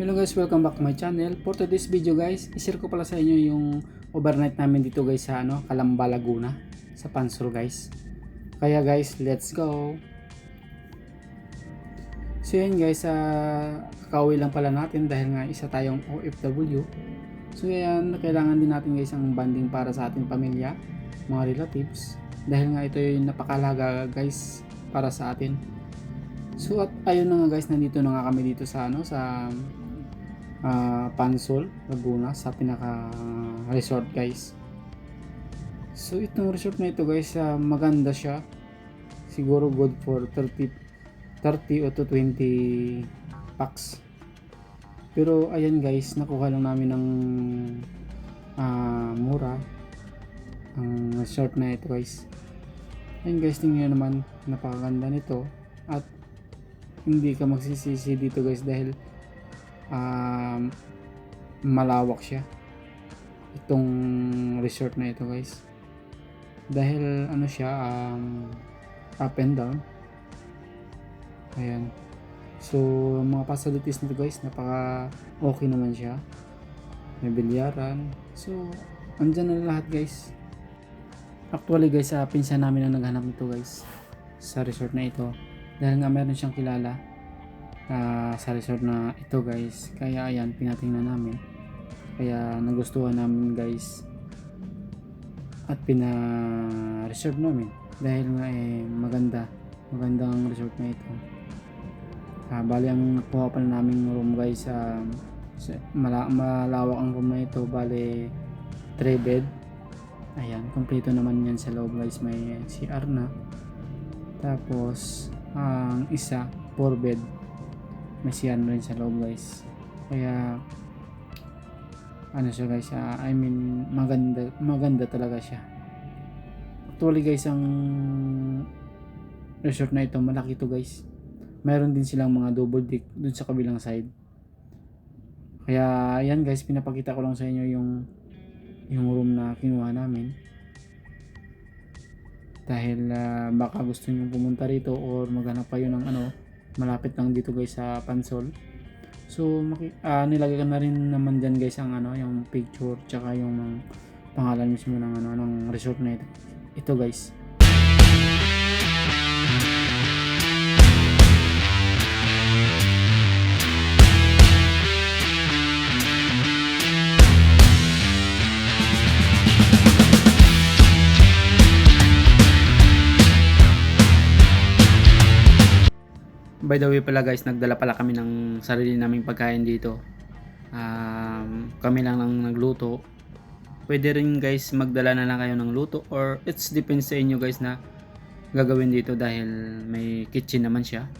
Hello guys, welcome back to my channel. For today's video guys, i-share ko pala sa inyo yung overnight namin dito guys sa Calamba, Laguna, sa Pansol guys. Kaya guys, let's go. So yun guys, kakauwi lang pala natin dahil nga isa tayong OFW. So yan, kailangan din natin guys ang banding para sa ating pamilya, mga relatives. Dahil nga ito yung napakalaga guys para sa atin. So at ayun na nga guys, nandito na nga kami dito sa Pansol, Laguna, sa pinaka resort guys. So itong resort na ito guys, maganda siya. Siguro good for 30 o to 20 packs. Pero ayan guys, nakuha lang namin ng mura ang resort na ito guys. Ayan guys, tingnan naman, napakaganda nito at hindi ka magsisisi dito guys dahil malawak siya itong resort na ito guys, dahil siya up and down. Ayan, so mga facilities nito guys, napaka okay naman siya, may bilyaran, so andyan na lahat guys. Actually guys, pinsan namin ang naghanap nito guys sa resort na ito dahil nga meron siyang kilala sa resort na ito guys, kaya ayan, pinatingnan namin, kaya nagustuhan namin guys at pina-reserve namin dahil nga magandang resort na ito. Bali ang nakuha pa na naming room guys, malawak ang room na ito, bali 3 bed. Ayan, kompleto naman yan sa loob guys, may CR na, tapos ang isa 4 bed, may CR rin sa loob guys. Kaya siya guys, I mean maganda talaga siya. Actually guys, ang resort na ito malaki to guys, mayroon din silang mga double deck dun sa kabilang side. Kaya ayan guys, pinapakita ko lang sa inyo yung room na kinuha namin dahil baka gusto niyo pumunta rito or maghanap kayo ng malapit lang dito guys sa Pansol. So nilagay ko na rin naman dyan guys ang yung picture tsaka yung pangalan mismo ng resort na ito guys. By the way pala guys, nagdala pala kami ng sarili naming pagkain dito. Kami lang nagluto. Pwede rin guys magdala na lang kayo ng luto or it's depends sa inyo guys na gagawin dito dahil may kitchen naman siya.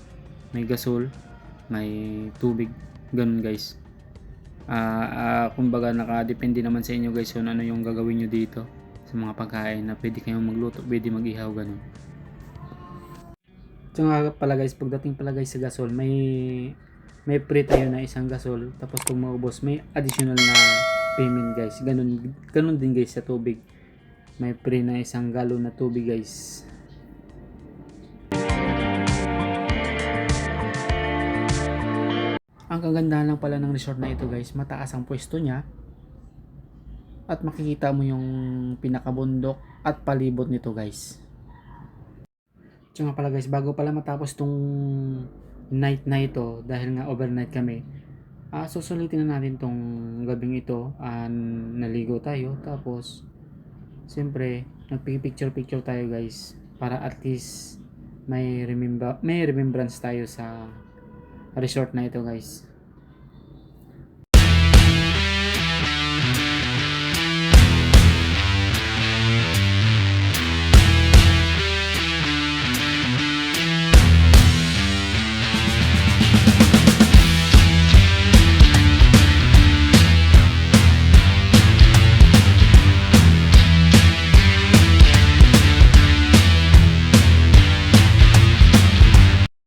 May gasol, may tubig, ganun guys. Kumbaga nakadepende naman sa inyo guys kung ano yung gagawin nyo dito sa mga pagkain, na pwede kayong magluto, pwede mag-ihaw, ganun. Tsaka pala guys, pagdating pala guys sa gasol, may free tayo na isang gasol, tapos kung maubos may additional na payment guys. Ganun din guys sa tubig, may free na isang galon na tubig guys. Ang kagandahan lang pala ng resort na ito guys, mataas ang pwesto niya at makikita mo yung pinakabundok at palibot nito guys. Tsaka pala guys, bago pala matapos tong night na ito, dahil nga overnight kami, susulitin na natin tong gabing ito. Naligo tayo, tapos siyempre nagpicture tayo guys, para at least may remembrance tayo sa resort na ito guys.